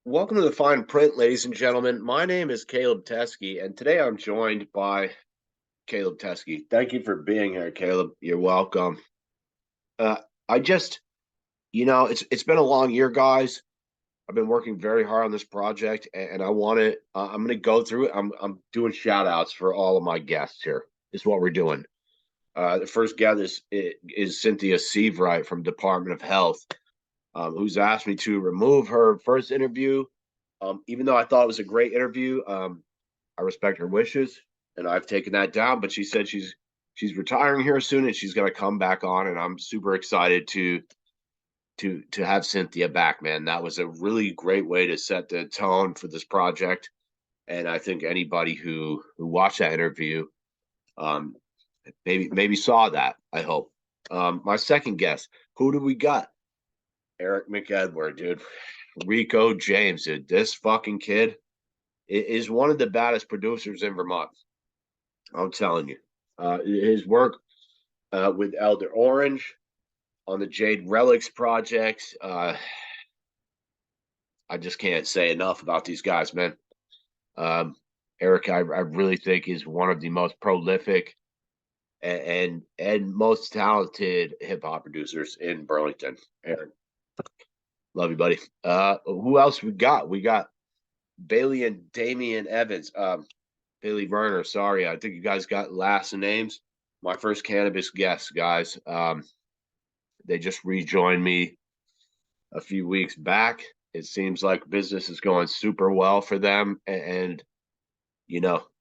Welcome to the Fine Print, ladies and gentlemen. My name is Caleb Teske, and today I'm joined by Caleb Teske. Thank you for being here, Caleb. You're welcome. Uh, I just, it's been a long year, guys. I've been working very hard on this project, and I want to. I'm going to go through it. I'm doing shout outs for all of my guests here. Is what we're doing. The first guest is Cynthia Seavright from Department of Health, who's asked me to remove her first interview. Even though I thought it was a great interview, I respect her wishes, and I've taken that down. But she said she's retiring here soon, and she's going to come back on, and I'm super excited to have Cynthia back. Man, that was a really great way to set the tone for this project, and I think anybody who watched that interview, um, maybe saw that. I hope. My second guest, who do we got? Eric McEdward, dude. Rico James, dude. This fucking kid is one of the baddest producers in Vermont. I'm telling you. His work with Elder Orange on the Jade Relics project. I just can't say enough about these guys, man. Um, Eric, I really think is one of the most prolific and most talented hip hop producers in Burlington. Eric, love you, buddy. Who else we got? We got Bailey and Damian Evans. Bailey Werner, sorry. I think you guys got last names. My first cannabis guests, guys. They just rejoined me a few weeks back. It seems like business is going super well for them. And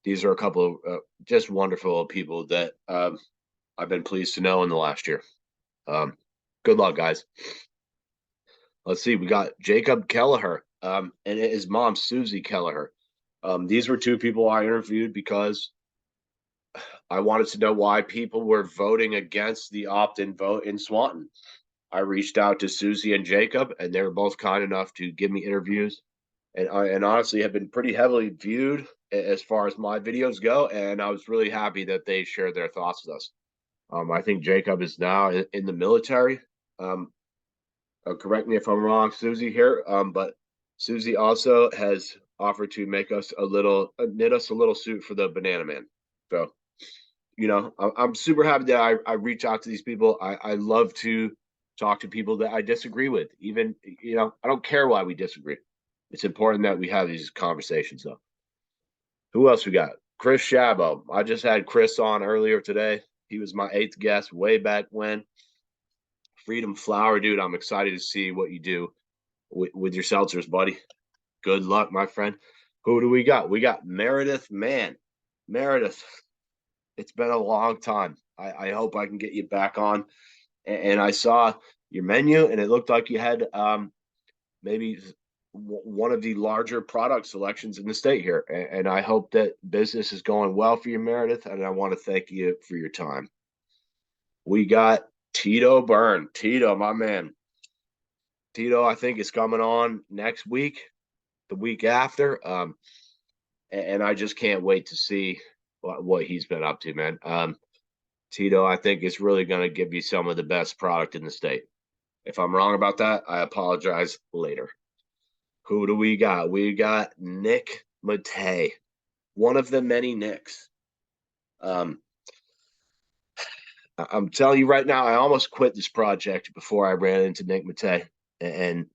these are a couple of just wonderful people that I've been pleased to know in the last year. Um, good luck, guys. Let's see. We got Jacob Kelleher and his mom, Susie Kelleher. These were two people I interviewed because I wanted to know why people were voting against the opt-in vote in Swanton. I reached out to Susie and Jacob, and they were both kind enough to give me interviews, and honestly have been pretty heavily viewed as far as my videos go. And I was really happy that they shared their thoughts with us. I think Jacob is now in the military. Um, Correct me if I'm wrong, Susie here, but Susie also has offered to make us knit us a little suit for the Banana Man. So I'm super happy that I reach out to these people. I love to talk to people that I disagree with. Even, I don't care why we disagree. It's important that we have these conversations, though. Who else we got? Chris Shabo. I just had Chris on earlier today. He was my eighth guest way back when. Freedom Flower, dude. I'm excited to see what you do with your seltzers, buddy. Good luck, my friend. Who do we got? We got Meredith Mann. Meredith, it's been a long time. I hope I can get you back on. And I saw your menu, and it looked like you had maybe one of the larger product selections in the state here. And I hope that business is going well for you, Meredith. And I want to thank you for your time. We got Tito Byrne. Tito, my man. Tito, I think, is coming on next week, the week after. And I just can't wait to see what he's been up to, man. Tito, I think, is really going to give you some of the best product in the state. If I'm wrong about that, I apologize later. Who do we got? We got Nick Matei, one of the many Nicks. Um, I'm telling you right now, I almost quit this project before I ran into Nick Matei. And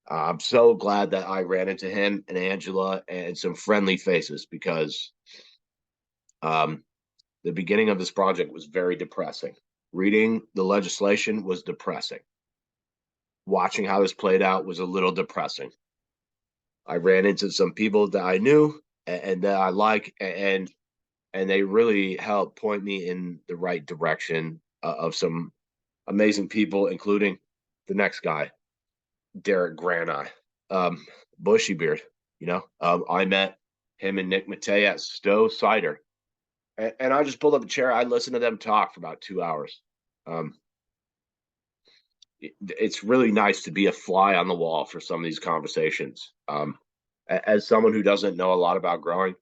I'm so glad that I ran into him and Angela and some friendly faces because the beginning of this project was very depressing. Reading the legislation was depressing. Watching how this played out was a little depressing. I ran into some people that I knew and that I like, and they really helped point me in the right direction of some amazing people, including the next guy, Derek Granai, Bushy Beard. I met him and Nick Matei at Stowe Cider, and I just pulled up a chair. I listened to them talk for about 2 hours. It's really nice to be a fly on the wall for some of these conversations. As someone who doesn't know a lot about growing,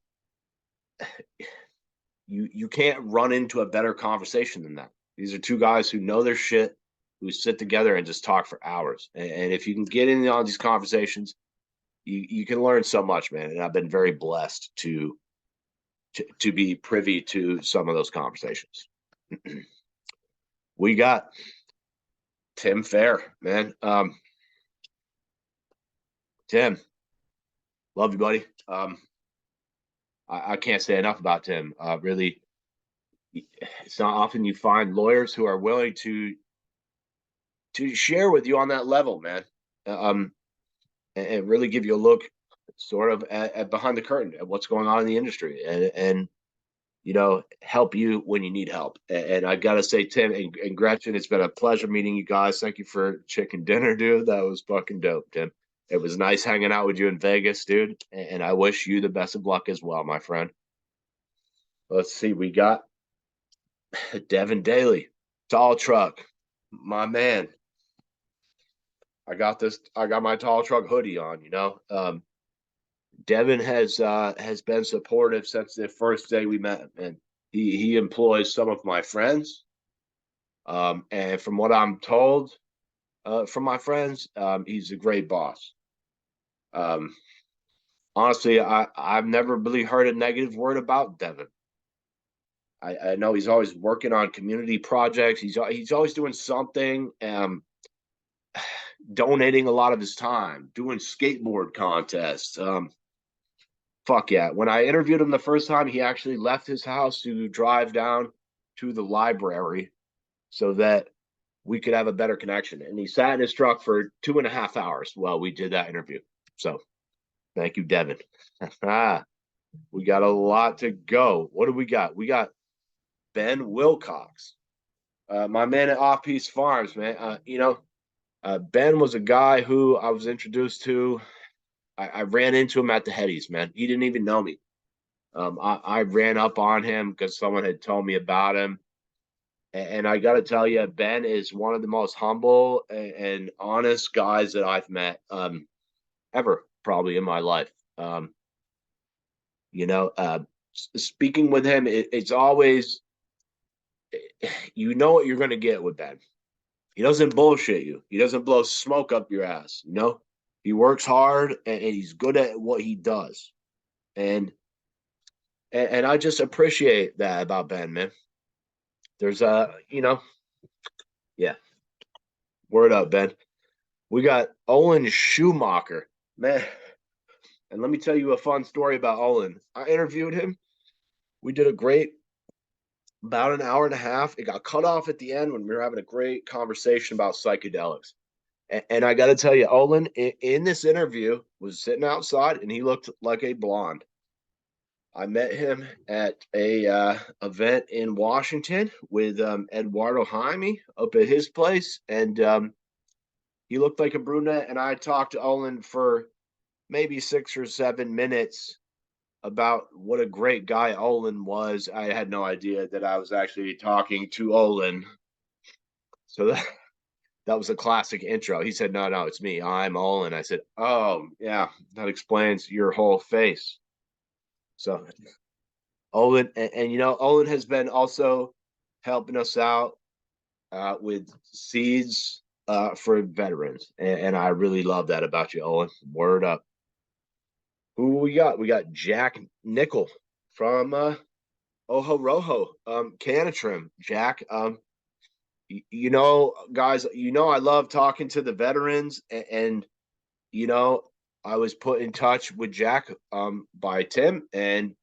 you can't run into a better conversation than that. These are two guys who know their shit, who sit together and just talk for hours. And if you can get in on these conversations, you can learn so much, man. And I've been very blessed to be privy to some of those conversations. We got Tim Fair, man. Tim, love you, buddy. I can't say enough about Tim. Really, it's not often you find lawyers who are willing to share with you on that level, man. Um, and really give you a look, sort of at behind the curtain at what's going on in the industry, and help you when you need help. And I gotta say, Tim and Gretchen, it's been a pleasure meeting you guys. Thank you for chicken dinner, dude. That was fucking dope, Tim. It was nice hanging out with you in Vegas, dude. And I wish you the best of luck as well, my friend. Let's see, we got Devin Daly, tall truck, my man. I got my tall truck hoodie on. Devin has been supportive since the first day we met, and he employs some of my friends. And from what I'm told from my friends, he's a great boss. Um, Honestly, I've never really heard a negative word about Devin. I know he's always working on community projects. He's always doing something, donating a lot of his time, doing skateboard contests. Fuck yeah. When I interviewed him the first time, he actually left his house to drive down to the library so that we could have a better connection. And he sat in his truck for 2.5 hours while we did that interview. So thank you, Devin. We got a lot to go. What do we got? We got Ben Wilcox, my man at Off Piece Farms, man. Ben was a guy who I was introduced to. I ran into him at the Headies, man. He didn't even know me. I ran up on him because someone had told me about him. And I got to tell you, Ben is one of the most humble and honest guys that I've met ever, probably in my life. You know, speaking with him, it's always, what you're going to get with Ben. He doesn't bullshit you. He doesn't blow smoke up your ass. He works hard and he's good at what he does. And I just appreciate that about Ben, man. There's yeah, word up, Ben. We got Olin Schumacher, man. And let me tell you a fun story about Olin. I interviewed him. We did a great about an hour and a half. It got cut off at the end when we were having a great conversation about psychedelics. And I got to tell you, Olin in this interview was sitting outside and he looked like a blonde. I met him at a event in Washington with Eduardo Jaime up at his place, and he looked like a brunette. And I talked to Olin for maybe 6 or 7 minutes about what a great guy Olin was. I had no idea that I was actually talking to Olin. So that was a classic intro. He said, "No, no, it's me. I'm Olin." I said, "Oh, yeah, that explains your whole face." So Olin, Olin has been also helping us out with seeds for veterans, and I really love that about you, Olin. Word up. Who we got? We got Jack Nickel from Ojo Rojo, Canatrim. Jack, guys, I love talking to the veterans, and you know, I was put in touch with Jack by Tim, and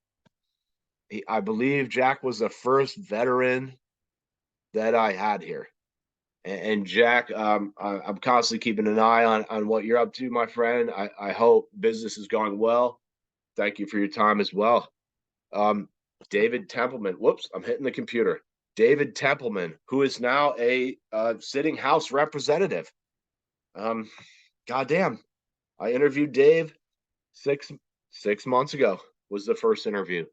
I believe Jack was the first veteran that I had here. And Jack, I'm constantly keeping an eye on what you're up to, my friend. I hope business is going well. Thank you for your time as well. David Templeman. Whoops, I'm hitting the computer. David Templeman, who is now a sitting House representative. Goddamn, I interviewed Dave six months ago. Was the first interview,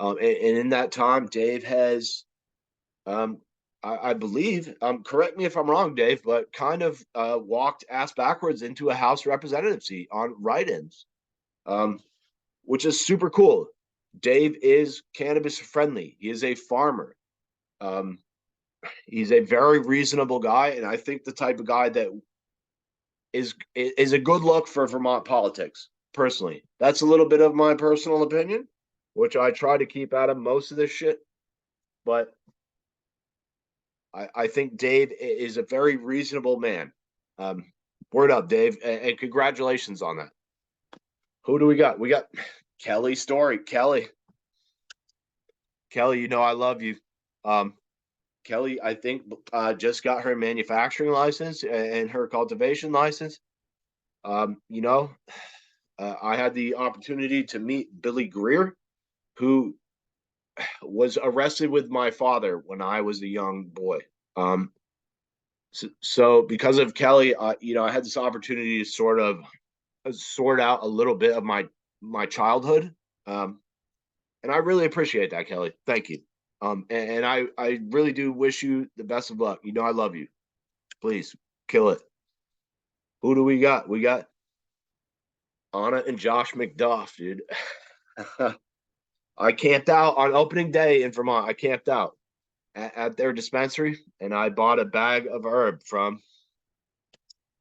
and in that time, Dave has, I believe, correct me if I'm wrong, Dave, but kind of walked ass backwards into a House representative seat on write-ins, which is super cool. Dave is cannabis friendly. He is a farmer. He's a very reasonable guy, and I think the type of guy that is a good look for Vermont politics. personally. That's a little bit of my personal opinion, which I try to keep out of most of this shit. But I think Dave is a very reasonable man. Um, Word up, Dave, and congratulations on that. Who do we got? We got Kelly Story. Kelly, you know I love you. Um, Kelly, I think, just got her manufacturing license and her cultivation license. You know, I had the opportunity to meet Billy Greer, who was arrested with my father when I was a young boy. Um, so because of Kelly, you know, I had this opportunity to sort of sort out a little bit of my childhood, um, and I really appreciate that, Kelly. Thank you. And I really do wish you the best of luck. You know, I love you. Please kill it. Who do we got? We got Anna and Josh McDuff, dude. I camped out on opening day in Vermont. I camped out at their dispensary, and I bought a bag of herb from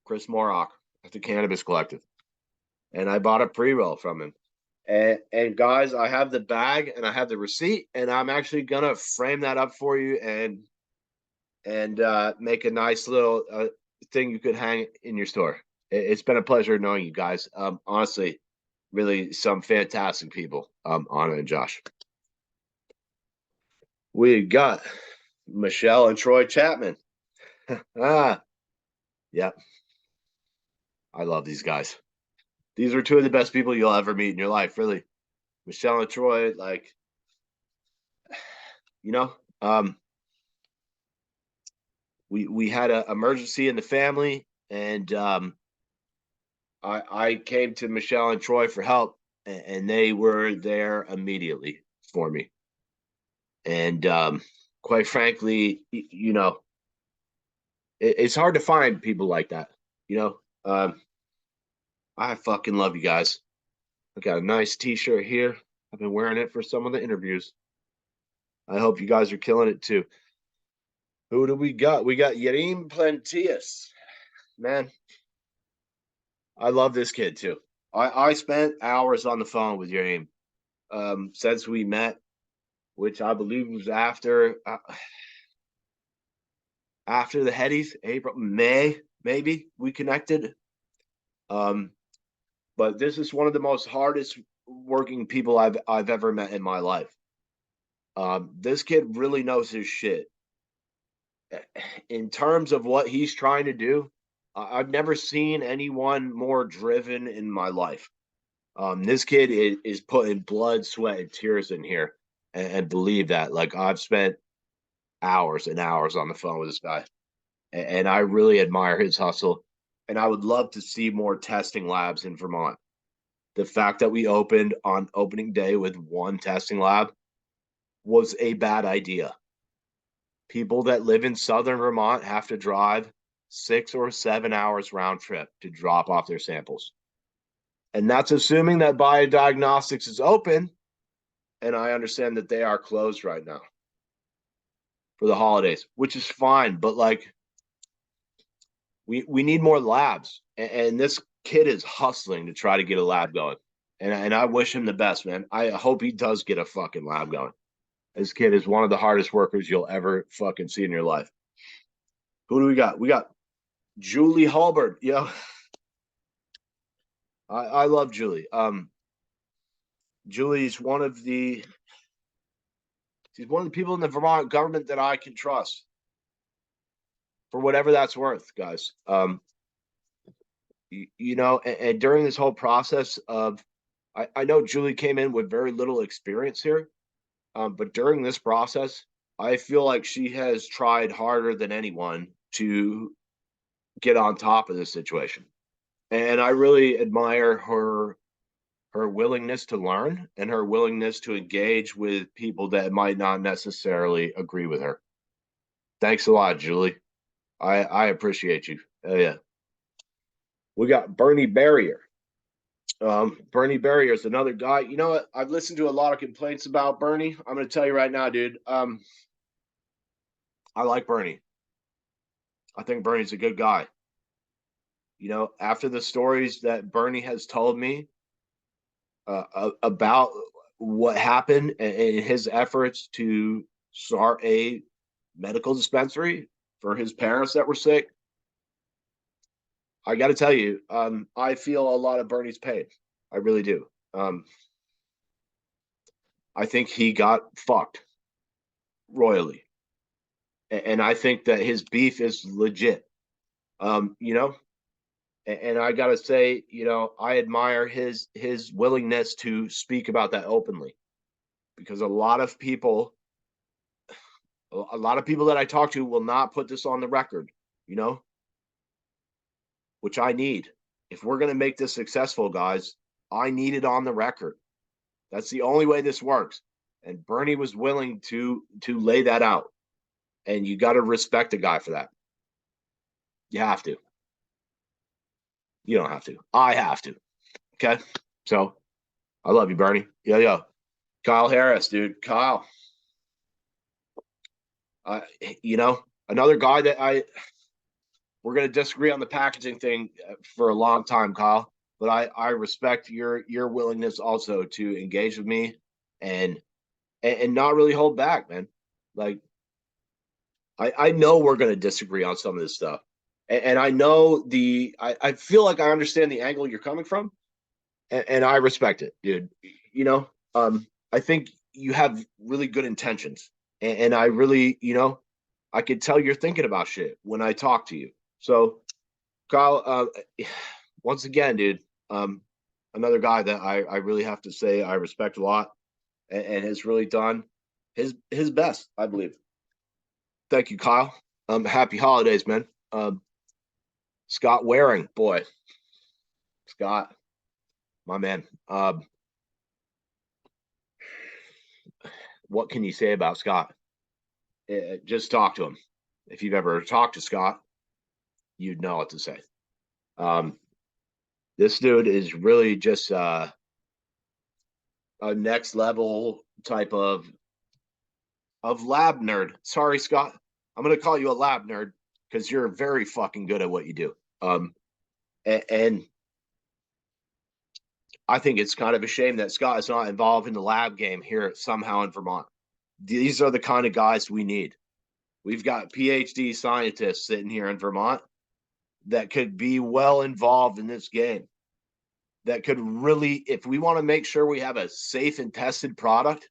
Chris Morrock at the Cannabis Collective, and I bought a pre-roll from him. And guys, I have the bag and I have the receipt, and I'm actually gonna frame that up for you and make a nice little thing you could hang in your store. It's been a pleasure knowing you guys. Honestly, really some fantastic people. Anna and Josh. We got Michelle and Troy Chapman. Yeah, I love these guys. These are two of the best people you'll ever meet in your life, really. Michelle and Troy, like, you know, we had an emergency in the family, and I came to Michelle and Troy for help, and they were there immediately for me. And quite frankly, you know, it's hard to find people like that. You know, I fucking love you guys. I got a nice T-shirt here. I've been wearing it for some of the interviews. I hope you guys are killing it too. Who do we got? We got Yerim Plentius. Man, I love this kid too. I spent hours on the phone with Yerim since we met, which I believe was after the Headies, April, May, maybe we connected. Um, but this is one of the most hardest working people I've ever met in my life. This kid really knows his shit. In terms of what he's trying to do, I've never seen anyone more driven in my life. This kid is putting blood, sweat, and tears in here, and believe that. Like, I've spent hours and hours on the phone with this guy, and I really admire his hustle. And I would love to see more testing labs in Vermont. The fact that we opened on opening day with one testing lab was a bad idea. People that live in southern Vermont have to drive 6 or 7 hours round trip to drop off their samples. And that's assuming that biodiagnostics is open. And I understand that they are closed right now for the holidays, which is fine. But like, we need more labs. And this kid is hustling to try to get a lab going. And I wish him the best, man. I hope he does get a fucking lab going. This kid is one of the hardest workers you'll ever fucking see in your life. Who do we got? We got Julie Halbert. Yo, I love Julie. Julie's she's one of the people in the Vermont government that I can trust for whatever that's worth, guys. You know, and during this whole process of, I know Julie came in with very little experience here, but during this process, I feel like she has tried harder than anyone to get on top of this situation. And I really admire her willingness to learn and her willingness to engage with people that might not necessarily agree with her. Thanks a lot, Julie. I appreciate you. Oh yeah. We got Bernie Barrier. Bernie Barrier is another guy. You know what? I've listened to a lot of complaints about Bernie. I'm going to tell you right now, dude. I like Bernie. I think Bernie's a good guy. You know, after the stories that Bernie has told me, about what happened and his efforts to start a medical dispensary for his parents that were sick. I got to tell you, I feel a lot of Bernie's pain. I really do. I think he got fucked royally, and I think that his beef is legit. You know, and I gotta say, I admire his willingness to speak about that openly, because a lot of people that I talk to will not put this on the record, you know, which I need. If we're gonna make this successful, guys, I need it on the record. That's the only way this works. And Bernie was willing to lay that out, and you got to respect a guy for that. You have to. You don't have to. I have to. Okay. So I love you, Bernie. Yo. Kyle Harris, dude. Kyle. Uh, Another guy that we're gonna disagree on the packaging thing for a long time, Kyle. But I respect your willingness also to engage with me and not really hold back, man. Like I know we're gonna disagree on some of this stuff. And I know I feel like I understand the angle you're coming from, and I respect it, dude. I think you have really good intentions, and I really, I could tell you're thinking about shit when I talk to you. So, Kyle, once again, dude, another guy that I really have to say I respect a lot, and has really done his best, I believe. Thank you, Kyle. Happy holidays, man. Scott Waring, boy, Scott, my man. What can you say about Scott? Just talk to him. If you've ever talked to Scott, you'd know what to say. This dude is really just a next level type of lab nerd. Sorry, Scott. I'm gonna call you a lab nerd because you're very fucking good at what you do. And I think it's kind of a shame that Scott is not involved in the lab game here somehow in Vermont. These are the kind of guys we need. We've got PhD scientists sitting here in Vermont that could be well involved in this game. That could really, if we want to make sure we have a safe and tested product,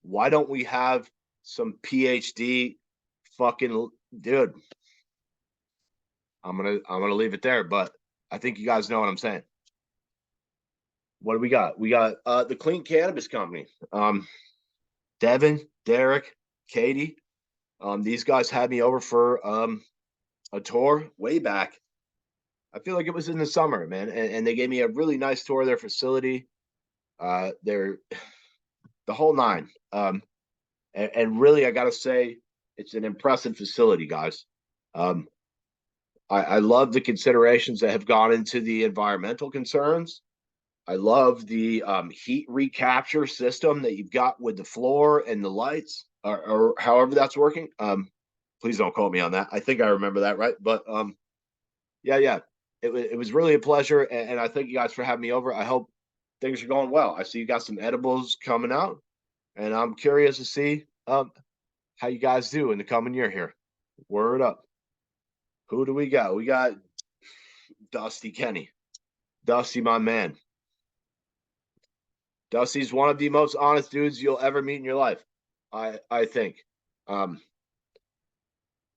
why don't we have some PhD fucking dude? I'm gonna leave it there, but I think you guys know what I'm saying. What do we got? We got the Clean Cannabis Company. Devin, Derek, Katie. These guys had me over for a tour way back. I feel like it was in the summer, man, and they gave me a really nice tour of their facility. They're the whole nine. And really, I got to say, it's an impressive facility, guys. I love the considerations that have gone into the environmental concerns. I love the heat recapture system that you've got with the floor and the lights, or however that's working. Please don't quote me on that. I think I remember that right. But yeah. It was really a pleasure, and I thank you guys for having me over. I hope things are going well. I see you got some edibles coming out, and I'm curious to see how you guys do in the coming year here. Word up. Who do we got? We got Dusty Kenny. Dusty, my man. Dusty's one of the most honest dudes you'll ever meet in your life. I think.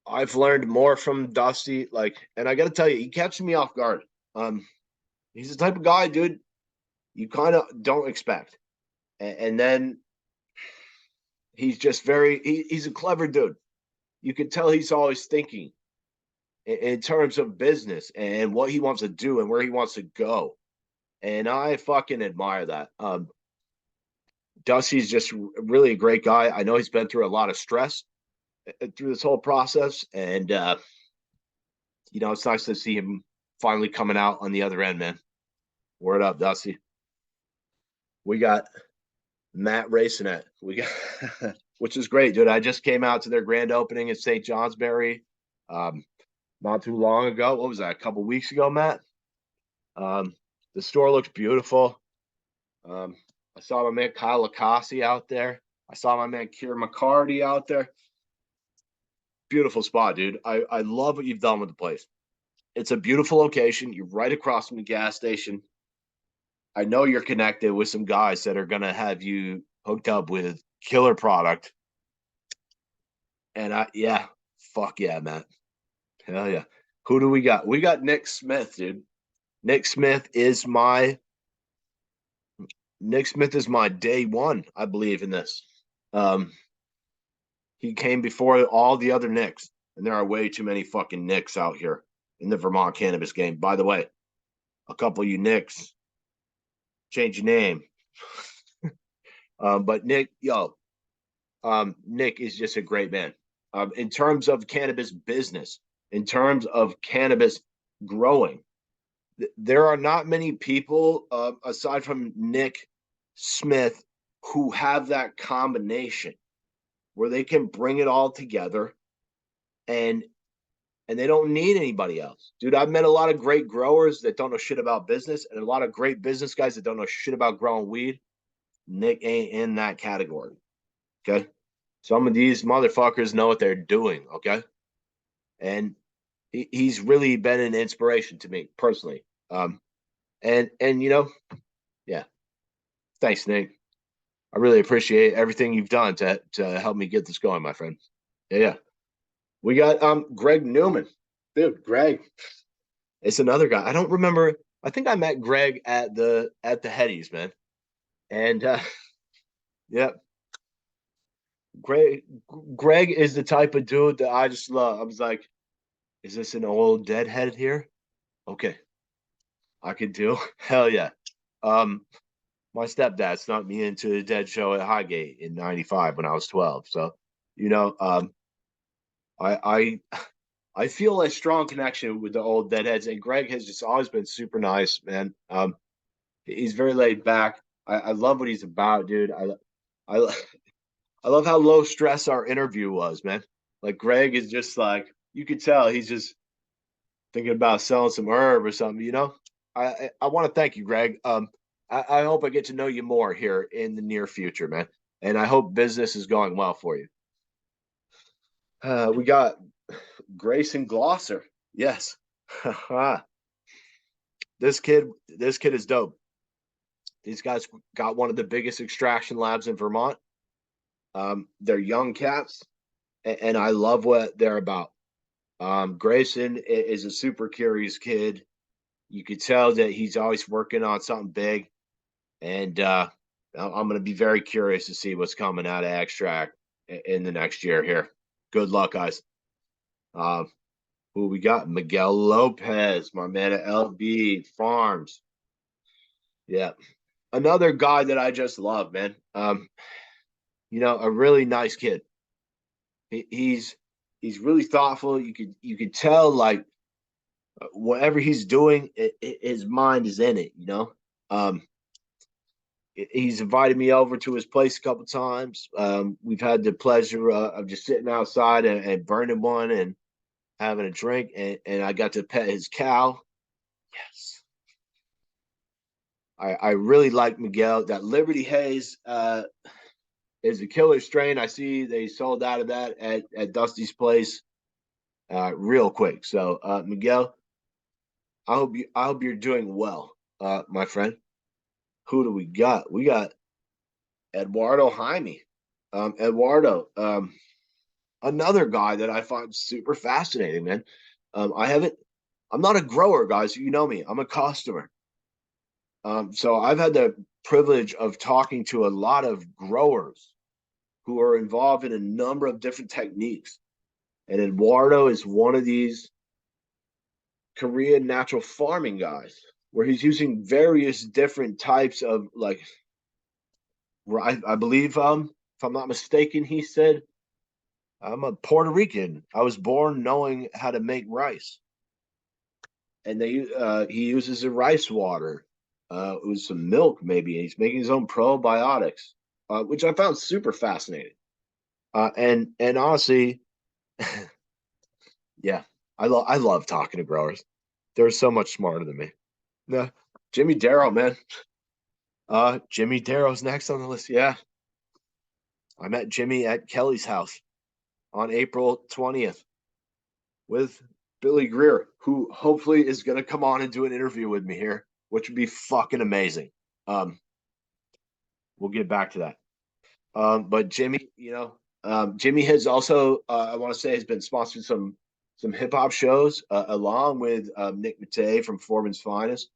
I've learned more from Dusty, and I got to tell you, he catches me off guard. He's the type of guy, dude, you kind of don't expect, and then he's just he's a clever dude. You can tell he's always thinking in terms of business and what he wants to do and where he wants to go, and I fucking admire that. Dusty's just really a great guy. I know he's been through a lot of stress through this whole process, and it's nice to see him finally coming out on the other end, man. Word up, Dusty. We got Matt racing it. We got which is great, dude. I just came out to their grand opening in St. Johnsbury not too long ago. What was that? A couple weeks ago, Matt? The store looks beautiful. Um, I saw my man Kyle Lacassi out there. I saw my man Kieran McCarty out there. Beautiful spot, dude. I love what you've done with the place. It's a beautiful location. You're right across from the gas station. I know you're connected with some guys that are gonna have you hooked up with killer product. And yeah, fuck yeah, man. Hell yeah. Who do we got? We got Nick Smith, dude. Nick Smith is my Nick Smith is my day one, I believe, in this. Um, he came before all the other Nicks, and there are way too many fucking Nicks out here in the Vermont cannabis game. By the way, a couple of you Nicks, change your name. But Nick, Nick is just a great man. In terms of cannabis business, in terms of cannabis growing, there are not many people aside from Nick Smith who have that combination where they can bring it all together and they don't need anybody else. Dude, I've met a lot of great growers that don't know shit about business and a lot of great business guys that don't know shit about growing weed. Nick ain't in that category. Okay. Some of these motherfuckers know what they're doing. Okay. And he's really been an inspiration to me personally. And yeah. Thanks, Nick. I really appreciate everything you've done to help me get this going, my friend. Yeah. We got Greg Newman. Dude, Greg. It's another guy. I don't remember. I think I met Greg at the Headies, man. And yeah, Greg is the type of dude that I just love. I was like, is this an old deadhead here? Okay, I could do. Hell yeah. Um, my stepdad snuck me into the Dead show at Highgate in '95 when I was 12. So, you know, I I feel a strong connection with the old deadheads, and Greg has just always been super nice, man. He's very laid back. I love what he's about, dude. I I love how low stress our interview was, man. Like Greg is just like you could tell he's just thinking about selling some herb or something, you know. I want to thank you, Greg. I hope I get to know you more here in the near future, man. And I hope business is going well for you. We got Grayson Glosser. Yes. This kid is dope. These guys got one of the biggest extraction labs in Vermont. They're young cats, and I love what they're about. Grayson is a super curious kid. You could tell that he's always working on something big, and I'm going to be very curious to see what's coming out of extract in the next year here. Good luck, guys. Who we got? Miguel Lopez, my man at LB Farms. Yeah, another guy that I just love, man. A really nice kid. He's really thoughtful. You could tell like whatever he's doing, his mind is in it. He's invited me over to his place a couple times. We've had the pleasure of just sitting outside and burning one and having a drink, and I got to pet his cow. Yes. I really like Miguel. That Liberty Haze is a killer strain. I see they sold out of that at Dusty's place real quick. So Miguel, I hope you're doing well, my friend. Who do we got? We got Eduardo Jaime. Eduardo, another guy that I find super fascinating, man. I'm not a grower, guys. You know me. I'm a customer. So I've had the privilege of talking to a lot of growers who are involved in a number of different techniques. And Eduardo is one of these Korean natural farming guys where he's using various different types of like, I believe, if I'm not mistaken, he said, I'm a Puerto Rican. I was born knowing how to make rice. And he uses the rice water with some milk, maybe. He's making his own probiotics, which I found super fascinating. And honestly, yeah, I love talking to growers. They're so much smarter than me. Yeah, Jimmy Darrow, man. Jimmy Darrow's next on the list. Yeah, I met Jimmy at Kelly's house on April 20th with Billy Greer, who hopefully is going to come on and do an interview with me here, which would be fucking amazing. Um, we'll get back to that. But Jimmy, Jimmy has also, I want to say, has been sponsoring some hip hop shows along with Nick Matei from Foreman's Finest,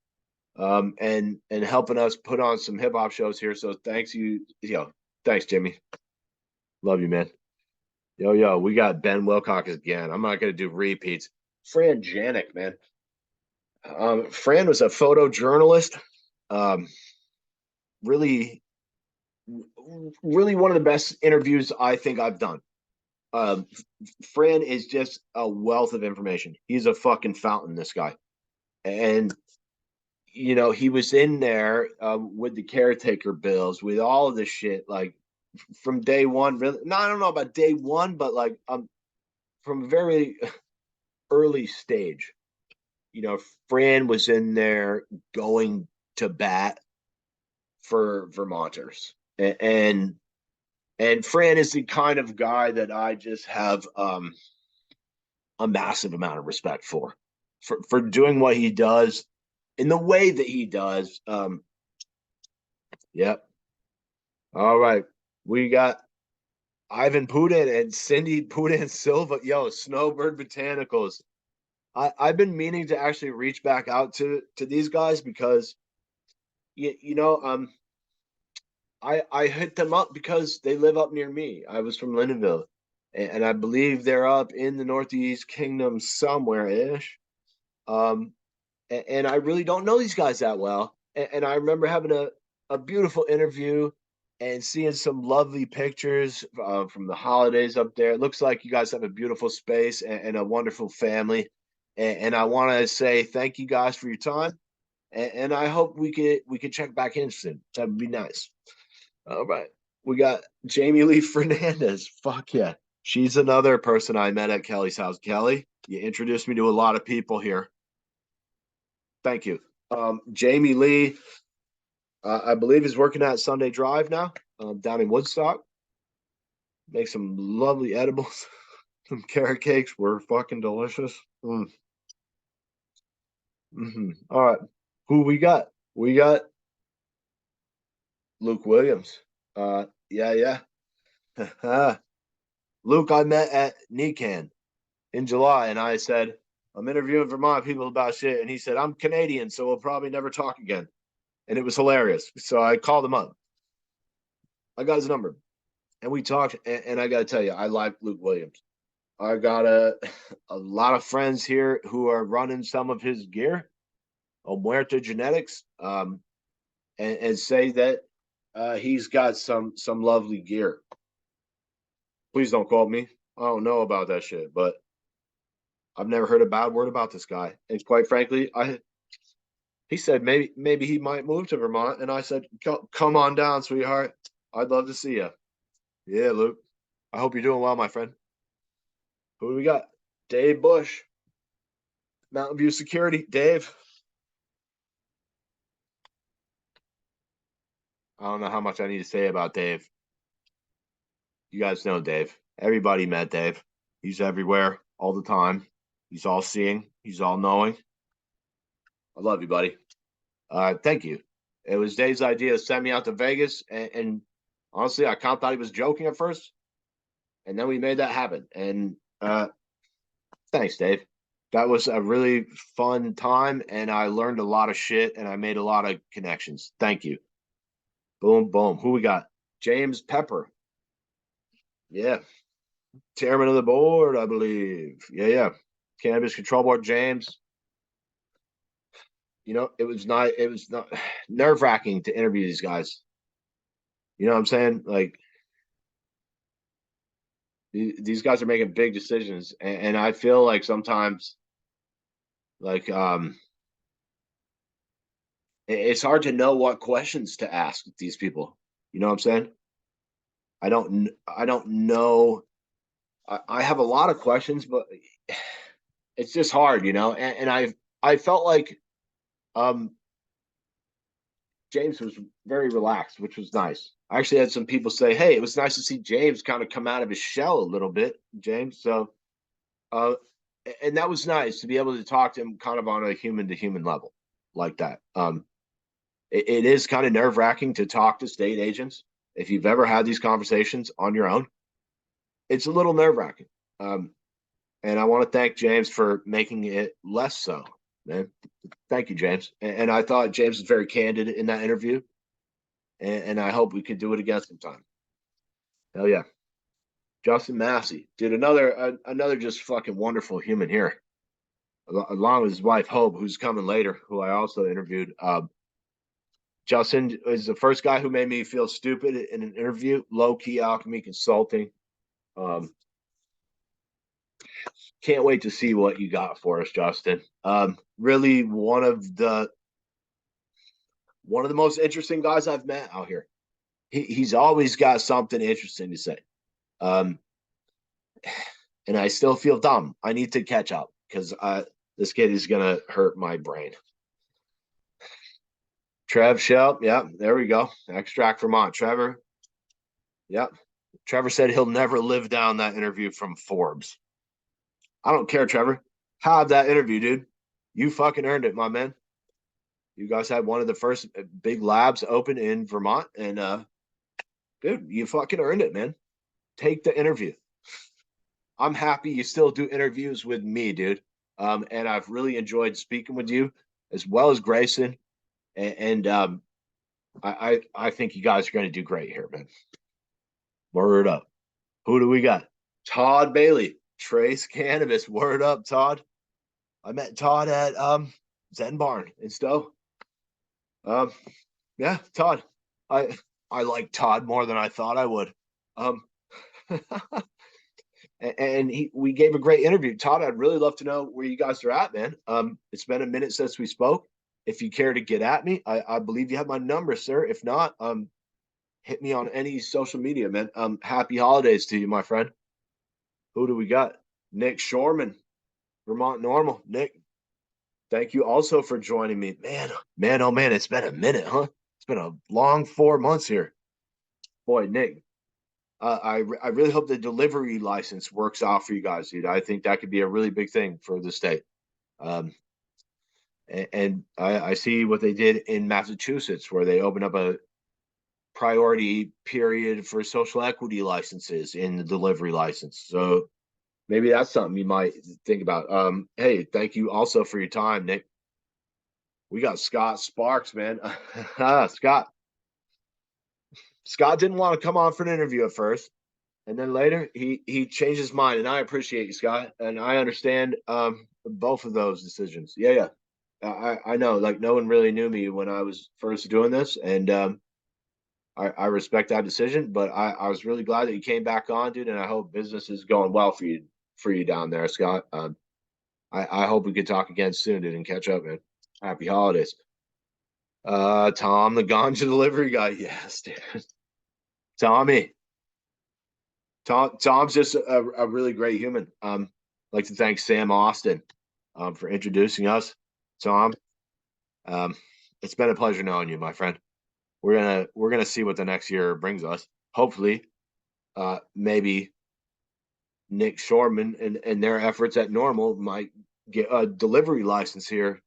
and helping us put on some hip hop shows here. So thanks Jimmy, love you, man. Yo, we got Ben Wilcox again. I'm not gonna do repeats. Fran Janik, man. Fran was a photojournalist. Um, really, really one of the best interviews I think I've done. Um, Fran is just a wealth of information. He's a fucking fountain, this guy. And he was in there with the caretaker bills, with all of this shit, like from day one. Really, no, I don't know about day one, but like from a very early stage. Fran was in there going to bat for Vermonters, and Fran is the kind of guy that I just have a massive amount of respect for doing what he does in the way that he does. Yep. All right. We got Ivan Putin and Cindy Putin Silva. Yo, Snowbird Botanicals. I've been meaning to actually reach back out to these guys because I hit them up because they live up near me. I was from Lindenville, and I believe they're up in the Northeast Kingdom somewhere ish. Um, and I really don't know these guys that well. And I remember having a beautiful interview and seeing some lovely pictures from the holidays up there. It looks like you guys have a beautiful space and a wonderful family. And I want to say thank you guys for your time. And I hope we could check back in soon. That would be nice. All right. We got Jamie Lee Fernandez. Fuck yeah. She's another person I met at Kelly's house. Kelly, you introduced me to a lot of people here. Thank you. Jamie Lee, I believe, is working at Sunday Drive now, down in Woodstock. Make some lovely edibles. Some carrot cakes were fucking delicious. All right. Who we got? We got Luke Williams. Yeah. Luke, I met at NECAN in July, and I said, I'm interviewing Vermont people about shit. And he said, I'm Canadian, so we'll probably never talk again. And it was hilarious. So I called him up. I got his number, and we talked. And I got to tell you, I like Luke Williams. I got a lot of friends here who are running some of his gear, Muerta Genetics, and say that he's got some lovely gear. Please don't call me. I don't know about that shit, but I've never heard a bad word about this guy. And quite frankly, he said maybe he might move to Vermont, and I said, come on down, sweetheart. I'd love to see you. Yeah, Luke. I hope you're doing well, my friend. Who do we got? Dave Bush, Mountain View Security. Dave. I don't know how much I need to say about Dave. You guys know Dave. Everybody met Dave. He's everywhere all the time. He's all seeing. He's all knowing. I love you, buddy. Thank you. It was Dave's idea to send me out to Vegas, and honestly, I kind of thought he was joking at first, and then we made that happen. And thanks, Dave. That was a really fun time, and I learned a lot of shit, and I made a lot of connections. Thank you. Boom, boom. Who we got? James Pepper. Yeah, chairman of the board, I believe. Yeah. Cannabis Control Board, James. It was not nerve wracking to interview these guys. You know what I'm saying? Like these guys are making big decisions, and I feel like sometimes, like it's hard to know what questions to ask these people. You know what I'm saying? I don't know. I have a lot of questions, but it's just hard, and I felt like um James was very relaxed, which was nice. I actually had some people say, "Hey, it was nice to see James kind of come out of his shell a little bit, James." So, uh, and that was nice to be able to talk to him kind of on a human to human level like that. It is kind of nerve wracking to talk to state agents. If you've ever had these conversations on your own, it's a little nerve wracking. Um, and I want to thank James for making it less so, man. Thank you, James. And I thought James was very candid in that interview, and I hope we can do it again sometime. Hell yeah. Justin Massey, dude, another just fucking wonderful human here, along with his wife Hope, who's coming later, who I also interviewed. Justin is the first guy who made me feel stupid in an interview. Low key alchemy consulting. Um, can't wait to see what you got for us, Justin. Really one of the most interesting guys I've met out here. He's always got something interesting to say. Um, and I still feel dumb. I need to catch up because this kid is gonna hurt my brain. Trev Shell, yeah, there we go. Extract Vermont. Trevor, yep. Trevor said he'll never live down that interview from Forbes. I don't care, Trevor. Have that interview, dude. You fucking earned it, my man. You guys had one of the first big labs open in Vermont, and dude, you fucking earned it, man. Take the interview. I'm happy you still do interviews with me, dude. And I've really enjoyed speaking with you as well as Grayson. And I think you guys are going to do great here, man. Word up. Who do we got? Todd Bailey, Trace Cannabis. Word up, Todd. I met Todd at Zen Barn in Stowe. Um, yeah, Todd. I like Todd more than I thought I would. Um, and we gave a great interview. Todd, I'd really love to know where you guys are at, man. It's been a minute since we spoke. If you care to get at me, I believe you have my number, sir. If not, hit me on any social media, man. Happy holidays to you, my friend. Who do we got? Nick Shorman, Vermont Normal. Nick, thank you also for joining me. Man, oh man, it's been a minute, huh? It's been a long 4 months here. Boy, Nick, I really hope the delivery license works out for you guys, dude. I think that could be a really big thing for the state. Um, and I see what they did in Massachusetts, where they opened up a priority period for social equity licenses in the delivery license. So maybe that's something you might think about. Hey, thank you also for your time, Nick. We got Scott Sparks, man. Scott didn't want to come on for an interview at first, and then later he changed his mind, and I appreciate you, Scott, and I understand both of those decisions. Yeah. I know, like no one really knew me when I was first doing this, and I respect that decision. But I was really glad that you came back on, dude, and I hope business is going well for you down there, Scott. I hope we could talk again soon, dude, and catch up, man. Happy holidays. Tom, the ganja delivery guy. Yes, dude. Tommy. Tom's just a really great human. I'd like to thank Sam Austin for introducing us. Tom, um, it's been a pleasure knowing you, my friend. We're gonna see what the next year brings us. Hopefully, maybe Nick Shorman and their efforts at Normal might get a delivery license here.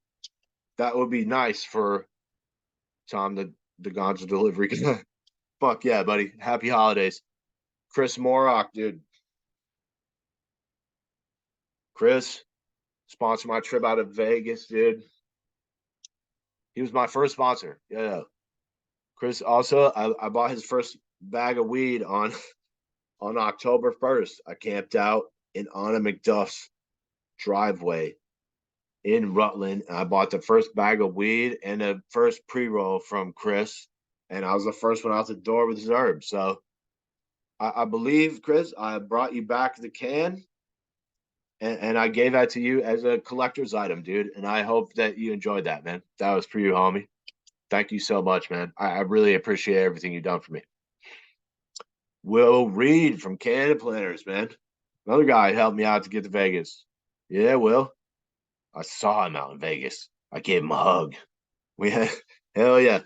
That would be nice for Tom, the ganja delivery. Fuck yeah, buddy. Happy holidays. Chris Morrock, dude. Chris sponsored my trip out of Vegas, dude. He was my first sponsor. Yeah. Chris also, I bought his first bag of weed on October 1st. I camped out in Anna McDuff's driveway in Rutland. I bought the first bag of weed and the first pre-roll from Chris. And I was the first one out the door with his herbs. So I believe, Chris, I brought you back the can and I gave that to you as a collector's item, dude. And I hope that you enjoyed that, man. That was for you, homie. Thank you so much, man. I really appreciate everything you've done for me. Will Reed from Canada Planners, man. Another guy helped me out to get to Vegas. Yeah, Will. I saw him out in Vegas. I gave him a hug. We had, hell yeah.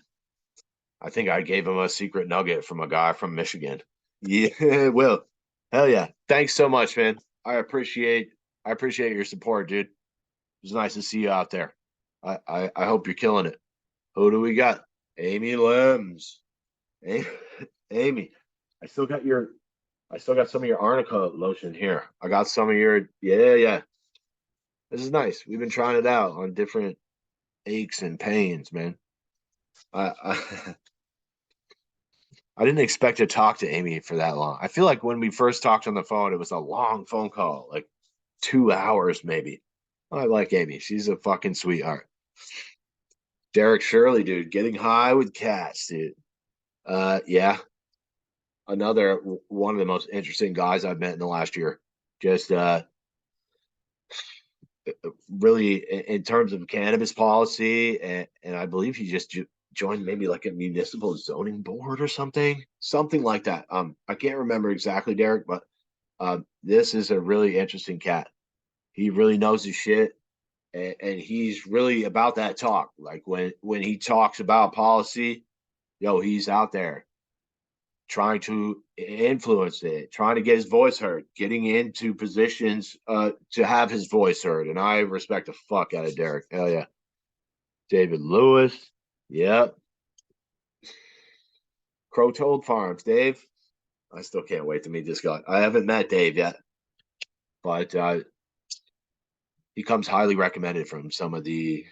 I think I gave him a secret nugget from a guy from Michigan. Yeah, Will. Hell yeah. Thanks so much, man. I appreciate your support, dude. It was nice to see you out there. I hope you're killing it. Who do we got? Amy Lems. Amy, I still got your I still got some of your arnica lotion here. I got some of your yeah. This is nice. We've been trying it out on different aches and pains, man. I I didn't expect to talk to Amy for that long. I feel like when we first talked on the phone, it was a long phone call, like 2 hours maybe. I like Amy. She's a fucking sweetheart. Derek Shirley, dude, getting high with cats, dude. Yeah, another one of the most interesting guys I've met in the last year. Just really in terms of cannabis policy, and I believe he just joined maybe like a municipal zoning board or something like that. I can't remember exactly, Derek, but this is a really interesting cat. He really knows his shit, and he's really about that talk. Like when he talks about policy, yo, he's out there trying to influence it, trying to get his voice heard, getting into positions to have his voice heard. And I respect the fuck out of Derek. Hell yeah. David Lewis. Yep. Crow Told Farms. Dave. I still can't wait to meet this guy. I haven't met Dave yet, but he comes highly recommended from some of the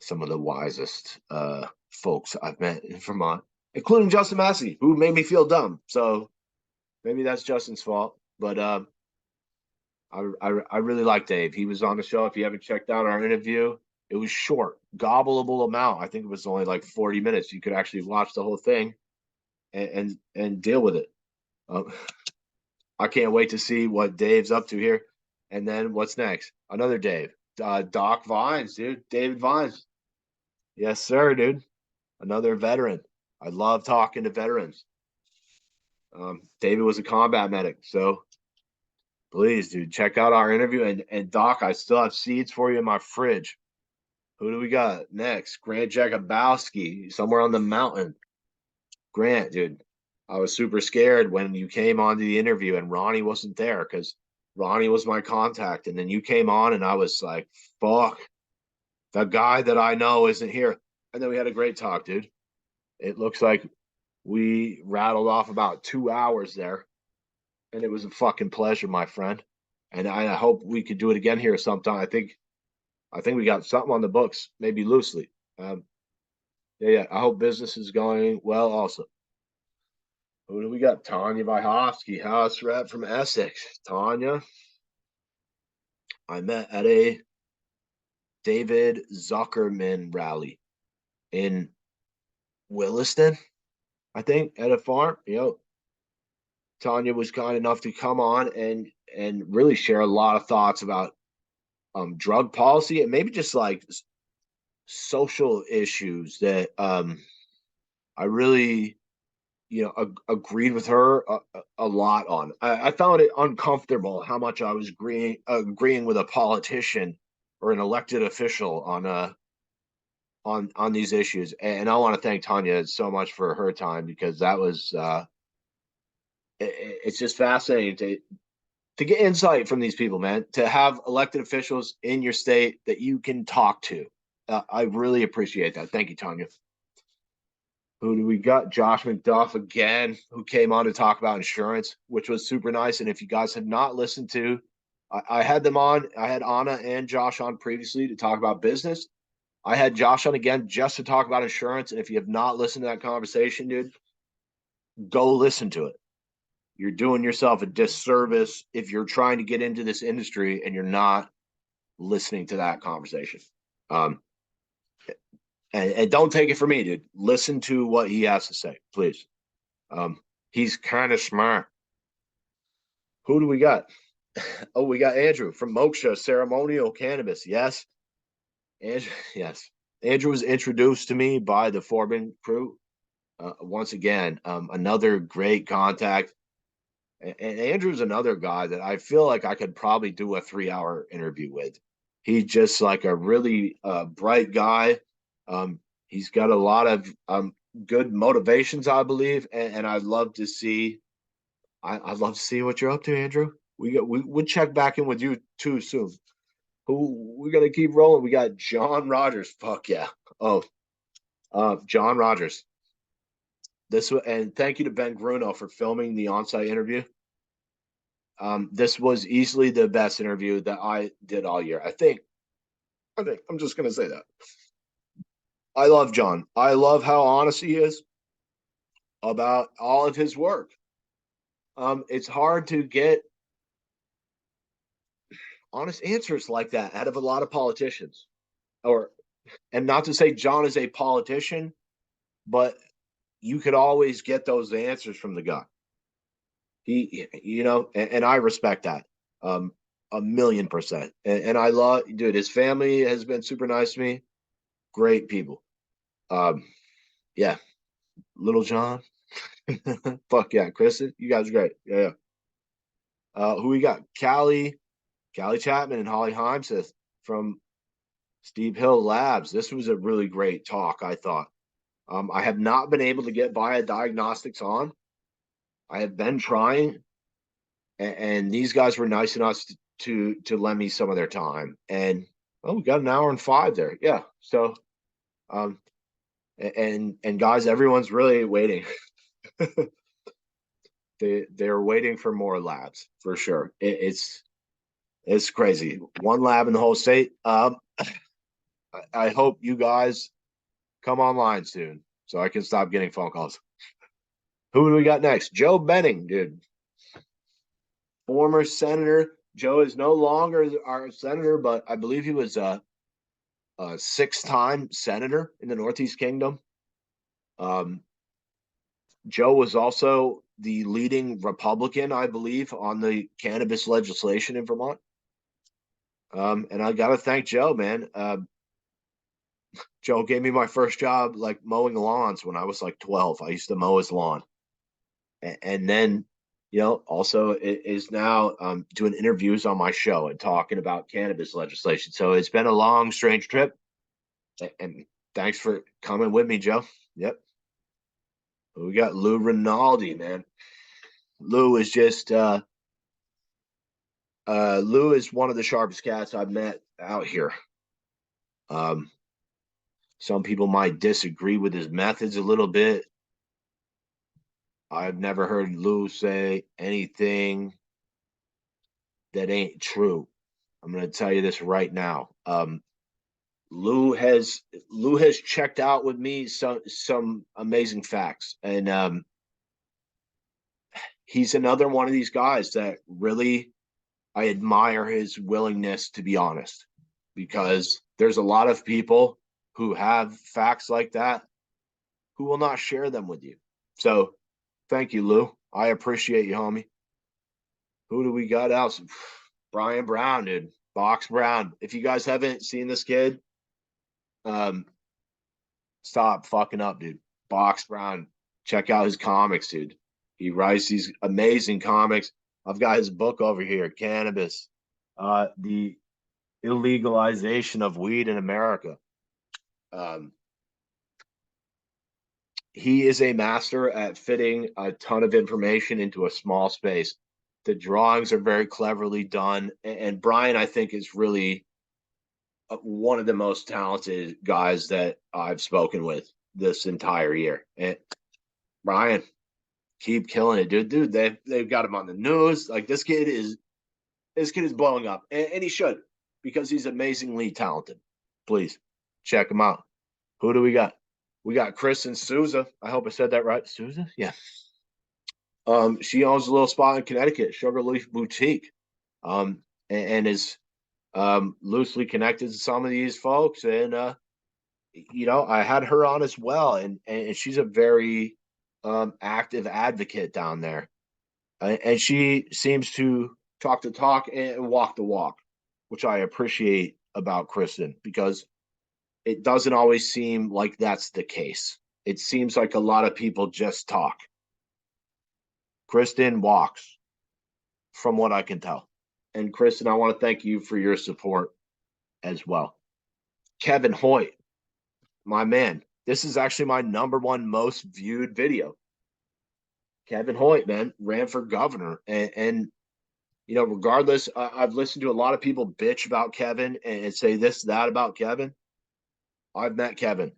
wisest folks I've met in Vermont, including Justin Massey, who made me feel dumb. So maybe that's Justin's fault. But I really like Dave. He was on the show. If you haven't checked out our interview, it was short, gobbleable amount. I think it was only like 40 minutes. You could actually watch the whole thing and deal with it. I can't wait to see what Dave's up to here. And then what's next? Another Dave. Doc Vines, dude. David Vines. Yes, sir, dude. Another veteran. I love talking to veterans. David was a combat medic, so please, dude, check out our interview. And Doc, I still have seeds for you in my fridge. Who do we got next? Grant Jakubowski, somewhere on the mountain. Grant, dude, I was super scared when you came on to the interview and Ronnie wasn't there because Ronnie was my contact. And then you came on and I was like, fuck, the guy that I know isn't here. And then we had a great talk, dude. It looks like we rattled off about 2 hours there. And it was a fucking pleasure, my friend. And I hope we could do it again here sometime. I think we got something on the books, maybe loosely. Yeah. I hope business is going well also. Who do we got? Tanya Vyhovsky, house rep from Essex. Tanya, I met at a David Zuckerman rally in Williston, I think, at a farm. Tanya was kind enough to come on and really share a lot of thoughts about drug policy and maybe just like social issues that I really agreed with her a lot on. I found it uncomfortable how much I was agreeing with a politician or an elected official on these issues. And I want to thank Tanya so much for her time because that was it's just fascinating to get insight from these people, man. To have elected officials in your state that you can talk to. I really appreciate that. Thank you, Tanya. Who do we got? Josh McDuff again, who came on to talk about insurance, which was super nice. And if you guys have not listened to, I had them on. I had Anna and Josh on previously to talk about business. I had Josh on again just to talk about insurance. And if you have not listened to that conversation, dude, go listen to it. You're doing yourself a disservice if you're trying to get into this industry and you're not listening to that conversation. And don't take it from me, dude. Listen to what he has to say, please. He's kind of smart. Who do we got? Oh, we got Andrew from Moksha Ceremonial Cannabis. Yes. Andrew, yes. Andrew was introduced to me by the Forbin crew. Once again, another great contact. And Andrew's another guy that I feel like I could probably do a 3-hour interview with. He's just like a really bright guy. He's got a lot of good motivations, I believe, and I'd love to see. I'd love to see what you're up to, Andrew. We'll check back in with you too soon. Who we're gonna keep rolling? We got John Rogers. Fuck yeah. Oh, John Rogers. And thank you to Ben Gruno for filming the on-site interview. This was easily the best interview that I did all year. I think I'm just gonna say that. I love John. I love how honest he is about all of his work. It's hard to get honest answers like that out of a lot of politicians. Or and not to say John is a politician, but you could always get those answers from the guy. And I respect that. 1,000,000%. And I love, dude, his family has been super nice to me. Great people. Yeah. Little John. Fuck yeah. Kristen, you guys are great. Yeah. Who we got? Callie Chapman and Holly Heimseth from Steep Hill Labs. This was a really great talk, I thought. I have not been able to get Bio Diagnostics on. I have been trying, and these guys were nice enough to lend me some of their time. And we got an hour and 5 there. Yeah. So, and guys, everyone's really waiting. They're waiting for more labs for sure. It's crazy. One lab in the whole state. I hope you guys come online soon so I can stop getting phone calls. Who do we got next? Joe Benning, dude. Former senator. Joe is no longer our senator, but I believe he was a 6-time senator in the Northeast Kingdom. Joe was also the leading Republican, I believe, on the cannabis legislation in Vermont. And I got to thank Joe, man. Joe gave me my first job like mowing lawns when I was like 12. I used to mow his lawn. And then, also is now doing interviews on my show and talking about cannabis legislation. So it's been a long, strange trip. And thanks for coming with me, Joe. Yep. We got Lou Rinaldi, man. Lou is just Lou is one of the sharpest cats I've met out here. Some people might disagree with his methods a little bit. I've never heard Lou say anything that ain't true. I'm going to tell you this right now. Lou has checked out with me some amazing facts, and he's another one of these guys that really I admire his willingness to be honest, because there's a lot of people who have facts like that who will not share them with you. So thank you, Lou. I appreciate you, homie. Who do we got else? Brian Brown, dude. Box Brown. If you guys haven't seen this kid, stop fucking up, dude. Box Brown. Check out his comics, dude. He writes these amazing comics. I've got his book over here, Cannabis, the illegalization of weed in America. He is a master at fitting a ton of information into a small space. The drawings are very cleverly done. And Brian, I think, is really one of the most talented guys that I've spoken with this entire year. And Brian, keep killing it, dude. Dude, they've got him on the news. Like this kid is blowing up, and he should, because he's amazingly talented. Please check him out. Who do we got? We got Kristen Souza. I hope I said that right. Souza? Yeah. She owns a little spot in Connecticut, Sugar Leaf Boutique, and is loosely connected to some of these folks. And I had her on as well, and she's a very active advocate down there, and she seems to talk the talk and walk the walk, which I appreciate about Kristen, because it doesn't always seem like that's the case. It seems like a lot of people just talk. Kristen walks, from what I can tell. And Kristen, I want to thank you for your support as well. Kevin Hoyt, my man. This is actually my #1 most viewed video. Kevin Hoyt, man, ran for governor. And you know, regardless, I've listened to a lot of people bitch about Kevin and say this, that about Kevin. I've met Kevin.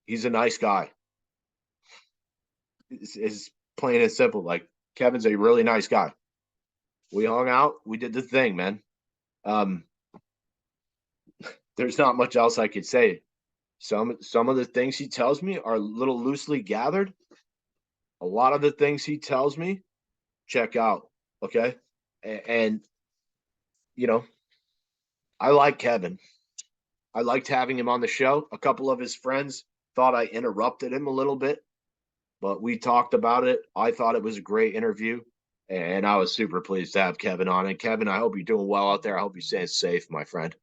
He's a nice guy. It's plain and simple. Like, Kevin's a really nice guy. We hung out. We did the thing, man. Um, there's not much else I could say. Some of the things he tells me are a little loosely gathered. A lot of the things he tells me, check out. Okay. And you know, I like Kevin. I liked having him on the show. A couple of his friends thought I interrupted him a little bit, but we talked about it. I thought it was a great interview, and I was super pleased to have Kevin on. And Kevin, I hope you're doing well out there. I hope you're staying safe, my friend.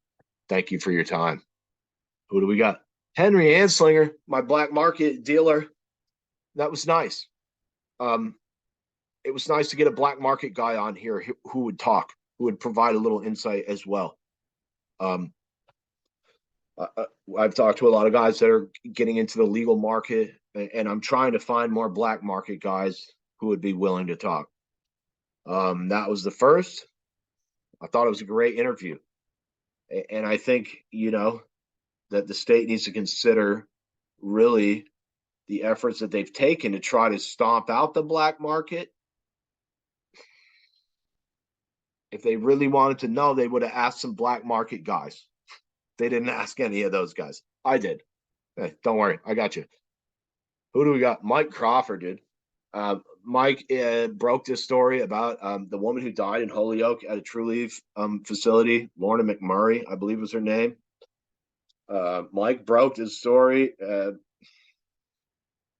Thank you for your time. Who do we got? Henry Anslinger, my black market dealer. That was nice. Um, it was nice to get a black market guy on here who would talk, who would provide a little insight as well. Um, I've talked to a lot of guys that are getting into the legal market, and I'm trying to find more black market guys who would be willing to talk. That was the first. I thought it was a great interview, and I think, you know, that the state needs to consider really the efforts that they've taken to try to stomp out the black market. If they really wanted to know, they would have asked some black market guys. They didn't ask any of those guys. I did. Hey, don't worry, I got you. Who do we got? Mike Crawford, dude. Mike broke this story about the woman who died in Holyoke at a Trulieve facility, Lorna McMurray, I believe was her name. Mike broke this story.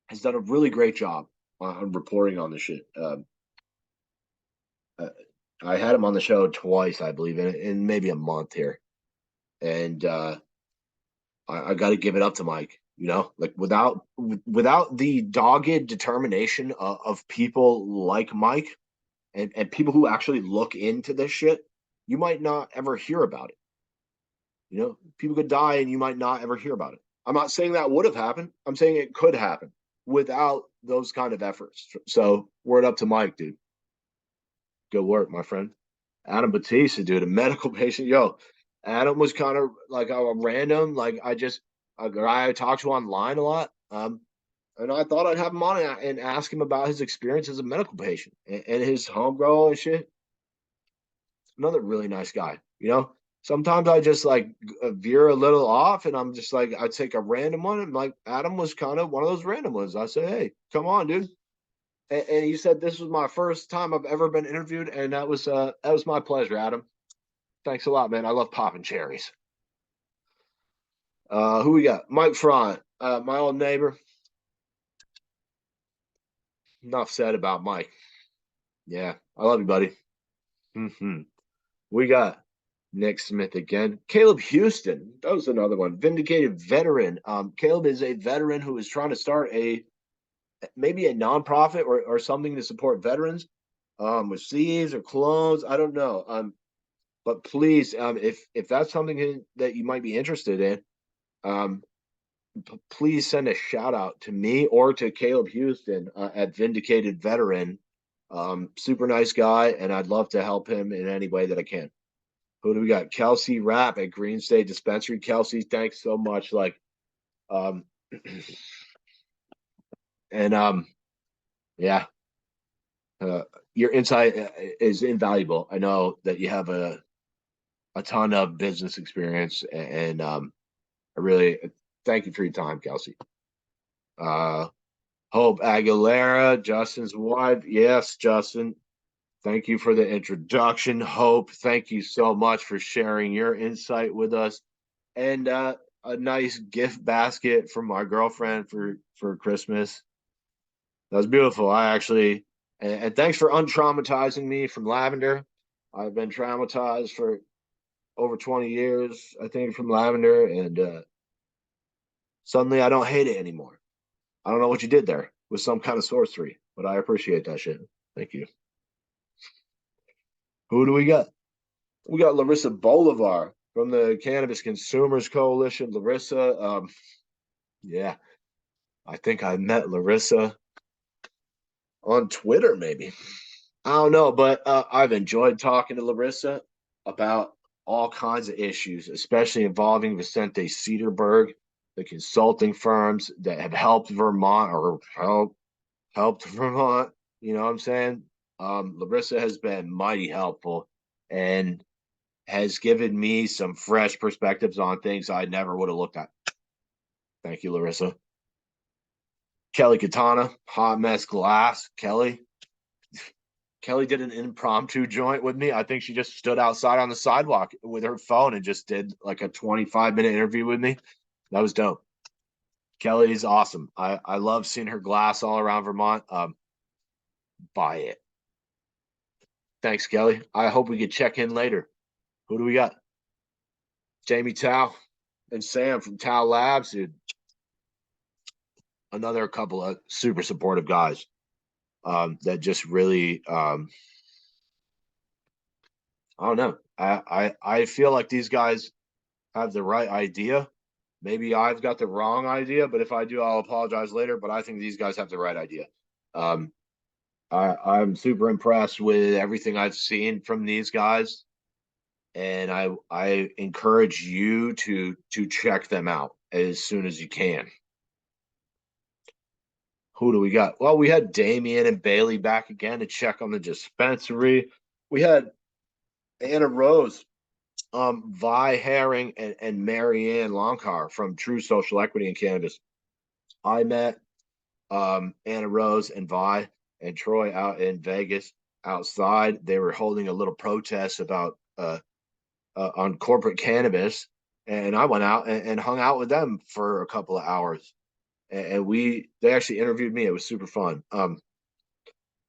Has done a really great job on reporting on the shit. I had him on the show twice, I believe, in maybe a month here, and I got to give it up to Mike. You know, like without the dogged determination of people like Mike and people who actually look into this shit, you might not ever hear about it. You know, people could die and you might not ever hear about it. I'm not saying that would have happened. I'm saying it could happen without those kind of efforts. So word up to Mike, dude. Good work, my friend. Adam Batista, dude, a medical patient. Yo, Adam was kind of like a random, like a guy I talked to online a lot. And I thought I'd have him on and ask him about his experience as a medical patient and his home grow and shit. Another really nice guy, you know. Sometimes I just like veer a little off, and I'm just like I take a random one, and like Adam was kind of one of those random ones. I say, hey, come on, dude. And he said this was my first time I've ever been interviewed, and that was my pleasure, Adam. Thanks a lot, man. I love popping cherries. Who we got? Mike Front, my old neighbor. Enough said about Mike. Yeah, I love you, buddy. Mm-hmm. We got Nick Smith again. Caleb Houston. That was another one. Vindicated veteran. Caleb is a veteran who is trying to start maybe a nonprofit or something to support veterans with seeds or clones. I don't know. But please, if that's something that you might be interested in, um, please send a shout out to me or to Caleb Houston at Vindicated Veteran. Super nice guy, and I'd love to help him in any way that I can. Who do we got? Kelsey Rapp at Green State Dispensary. Kelsey, thanks so much. Like, um, and yeah, your insight is invaluable. I know that you have a ton of business experience, and I really thank you for your time, Kelsey. Hope Aguilera, Justin's wife. Yes, Justin. Thank you for the introduction. Hope, thank you so much for sharing your insight with us. And a nice gift basket from my girlfriend for Christmas. That was beautiful. I actually and thanks for untraumatizing me from lavender. I've been traumatized for over 20 years, I think, from lavender, and suddenly I don't hate it anymore. I don't know what you did there with some kind of sorcery, but I appreciate that shit. Thank you. Who do we got? We got Larissa Bolivar from the Cannabis Consumers Coalition. Larissa, Yeah, I think I met Larissa on Twitter, maybe. I don't know, but I've enjoyed talking to Larissa about all kinds of issues, especially involving Vicente Cedarberg, the consulting firms that have helped Vermont or helped Vermont. You know what I'm saying? Larissa has been mighty helpful and has given me some fresh perspectives on things I never would have looked at. Thank you, Larissa. Kelly Katana, Hot Mess Glass. Kelly did an impromptu joint with me. I think she just stood outside on the sidewalk with her phone and just did like a 25-minute interview with me. That was dope. Kelly's awesome. I love seeing her glass all around Vermont. Buy it. Thanks, Kelly. I hope we could check in later. Who do we got? Jamie Tao and Sam from Tao Labs, dude. Another couple of super supportive guys that just really, I don't know. I feel like these guys have the right idea. Maybe I've got the wrong idea, but if I do, I'll apologize later. But I think these guys have the right idea. Um, I'm super impressed with everything I've seen from these guys, and I encourage you to check them out as soon as you can. Who do we got? Well, we had Damien and Bailey back again to check on the dispensary. We had Anna Rose, Vi Herring, and Marianne Longcar from True Social Equity in Cannabis. I met Anna Rose and Vi and Troy out in Vegas outside. They were holding a little protest about on corporate cannabis, and I went out and hung out with them for a couple of hours. And they actually interviewed me. It was super fun.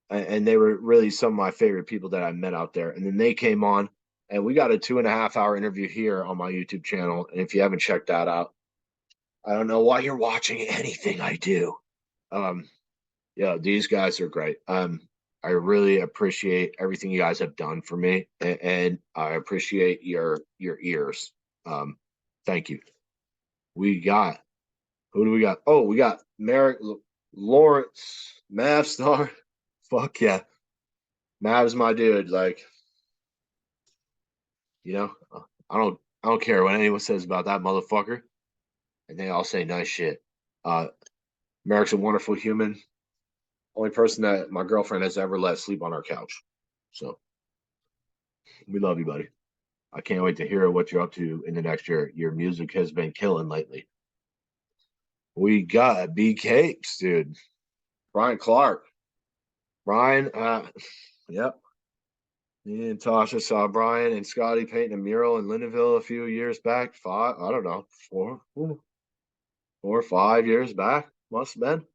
And they were really some of my favorite people that I met out there. And then they came on, and we got a 2.5 hour interview here on my YouTube channel. And if you haven't checked that out, I don't know why you're watching anything I do. Um, yeah, these guys are great. I really appreciate everything you guys have done for me, and I appreciate your ears. Thank you. We got who do we got? Oh, we got Merrick Lawrence Mavstar. Fuck yeah, Mav's my dude. Like, you know, I don't care what anyone says about that motherfucker, and they all say nice shit. Uh, Merrick's a wonderful human. Only person that my girlfriend has ever let sleep on our couch. So we love you, buddy. I can't wait to hear what you're up to in the next year. Your music has been killing lately. We got B Cakes, dude. Brian Clark. Brian, yep. Me and Tasha saw Brian and Scotty painting a mural in Lindenville a few years back. I don't know, 4 or 5 years back, must have been.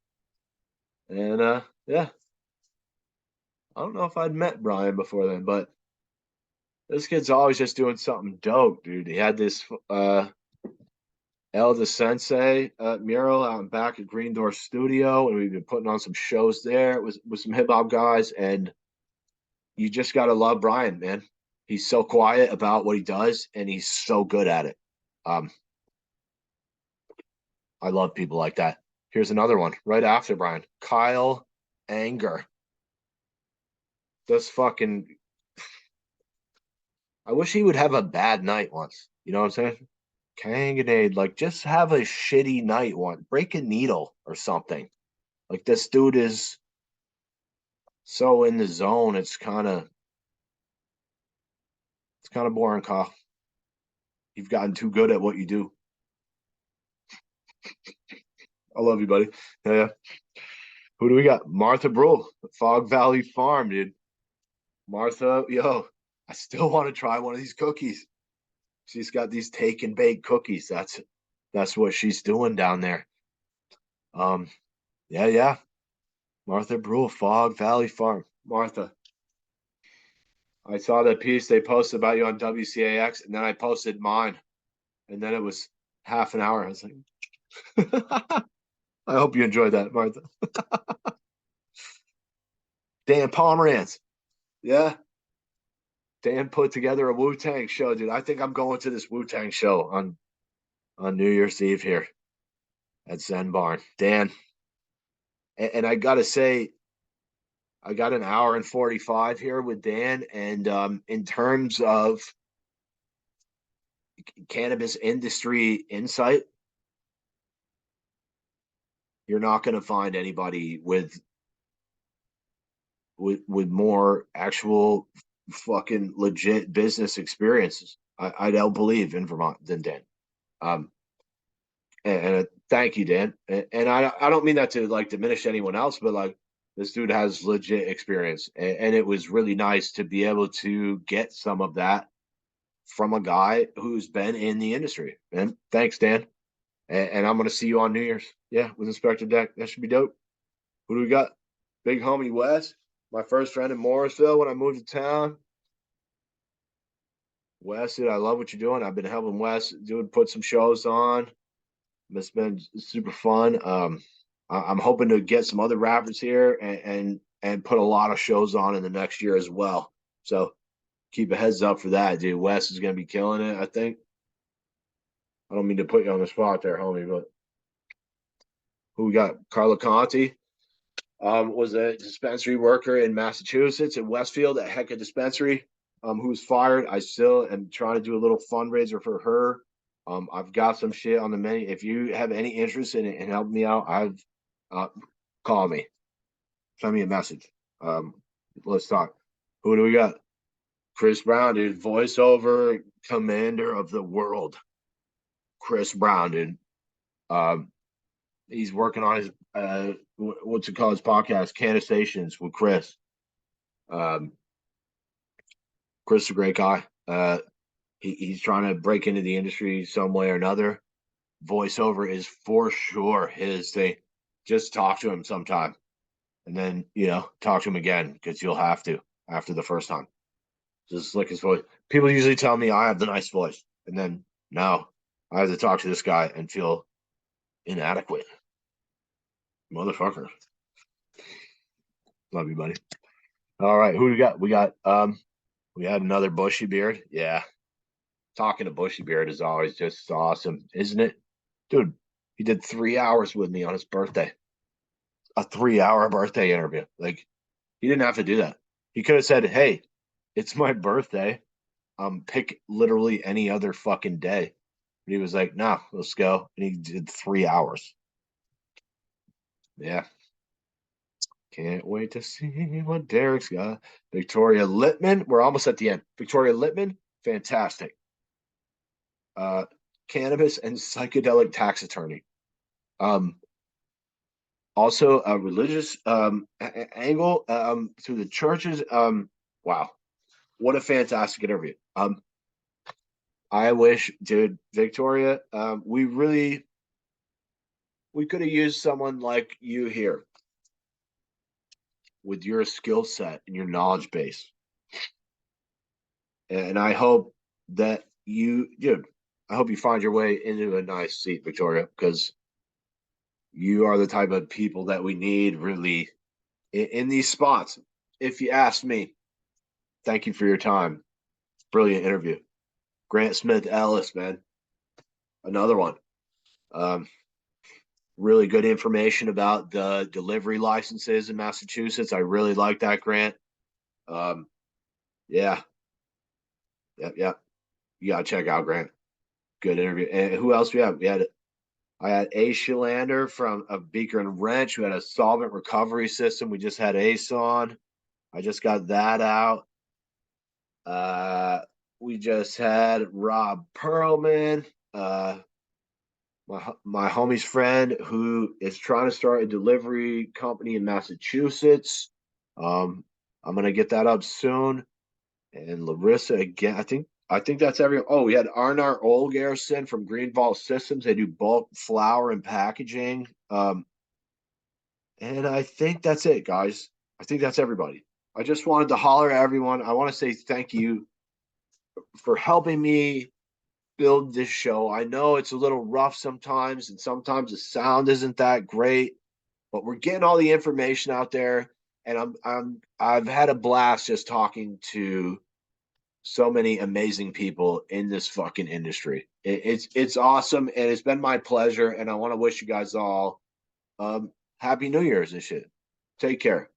And yeah, I don't know if I'd met Brian before then, but this kid's always just doing something dope, dude. He had this El de Sensei mural out in back at Green Door Studio, and we've been putting on some shows there with some hip hop guys. And you just gotta love Brian, man. He's so quiet about what he does, and he's so good at it. Um, I love people like that. Here's another one right after Brian, Kyle Anger. This fucking. I wish he would have a bad night once. You know what I'm saying? Kanganade, like just have a shitty night one. Break a needle or something. Like this dude is so in the zone. It's kind of boring, Kyle. You've gotten too good at what you do. I love you, buddy. Yeah, yeah. Who do we got? Martha Brule, Fog Valley Farm, dude. Martha, yo, I still want to try one of these cookies. She's got these take and bake cookies. That's what she's doing down there. Um, yeah, yeah. Martha Brule, Fog Valley Farm. Martha, I saw that piece they posted about you on WCAX, and then I posted mine, and then it was half an hour. I was like, I hope you enjoyed that, Martha. Dan Pomerantz. Yeah. Dan put together a Wu Tang show, dude. I think I'm going to this Wu Tang show on New Year's Eve here. at Zen Barn. Dan, and I got to say, I got an hour and 45 here with Dan. And in terms of cannabis industry insight, you're not going to find anybody with more actual fucking legit business experiences. I don't believe in Vermont than Dan. Um, and thank you, Dan. And I don't mean that to like diminish anyone else, but like this dude has legit experience, and it was really nice to be able to get some of that from a guy who's been in the industry. And thanks, Dan. And I'm gonna see you on New Year's. Yeah, with Inspector Deck. That should be dope. Who do we got? Big homie Wes, my first friend in Morrisville when I moved to town. Wes, dude, I love what you're doing. I've been helping Wes, dude, put some shows on. It's been super fun. I'm hoping to get some other rappers here and put a lot of shows on in the next year as well. So keep a heads up for that, dude. Wes is gonna be killing it, I think. I don't mean to put you on the spot there, homie, but who we got? Carla Conti. Was a dispensary worker in Massachusetts in Westfield at Hecka Dispensary, who was fired. I still am trying to do a little fundraiser for her. I've got some shit on the menu. If you have any interest in it and help me out, call me, send me a message. Let's talk. Who do we got? Chris Brown, dude, voiceover commander of the world. Chris Brown, dude. Um, he's working on his what's it called, his podcast, Cannastations with Chris. Um, Chris is a great guy. He's trying to break into the industry some way or another. Voiceover is for sure his thing. Just talk to him sometime, and then talk to him again because you'll have to after the first time. Just like his voice. People usually tell me I have the nice voice, and then now I have to talk to this guy and feel inadequate. Motherfucker. Love you, buddy. All right, who do we got? We had another Bushy Beard. Yeah. Talking to Bushy Beard is always just awesome, isn't it? Dude, he did 3 hours with me on his birthday. A 3 hour birthday interview. Like, he didn't have to do that. He could have said, hey, it's my birthday. Pick literally any other fucking day. But he was like, nah, let's go. And he did 3 hours. Yeah. Can't wait to see what Derek's got. Victoria Littman. We're almost at the end. Victoria Littman, fantastic. Cannabis and psychedelic tax attorney. Also a religious angle through the churches. Wow, what a fantastic interview. I wish, dude, Victoria, we could have used someone like you here with your skill set and your knowledge base. And I hope that dude, I hope you find your way into a nice seat, Victoria, because you are the type of people that we need really in these spots. If you ask me, thank you for your time. Brilliant interview. Grant Smith Ellis, man. Another one. Really good information about the delivery licenses in Massachusetts. I really like that, Grant. Yeah. Yep. You gotta check out Grant. Good interview. And who else we have? I had Ace Shilander from a Beaker and Wrench, who had a solvent recovery system. We just had Ace on. I just got that out. We just had Rob Perlman, my homie's friend who is trying to start a delivery company in Massachusetts. I'm gonna get that up soon. And Larissa again. I think that's every. Oh, we had Arnar Olgerson from Green Vault Systems. They do bulk flour and packaging. And I think that's it, guys. I think that's everybody. I just wanted to holler at everyone. I want to say thank you for helping me build this show. I know it's a little rough sometimes, and sometimes the sound isn't that great, but we're getting all the information out there, and I've had a blast just talking to so many amazing people in this fucking industry. It's awesome, and it's been my pleasure. And I want to wish you guys all happy New Year's and shit. Take care.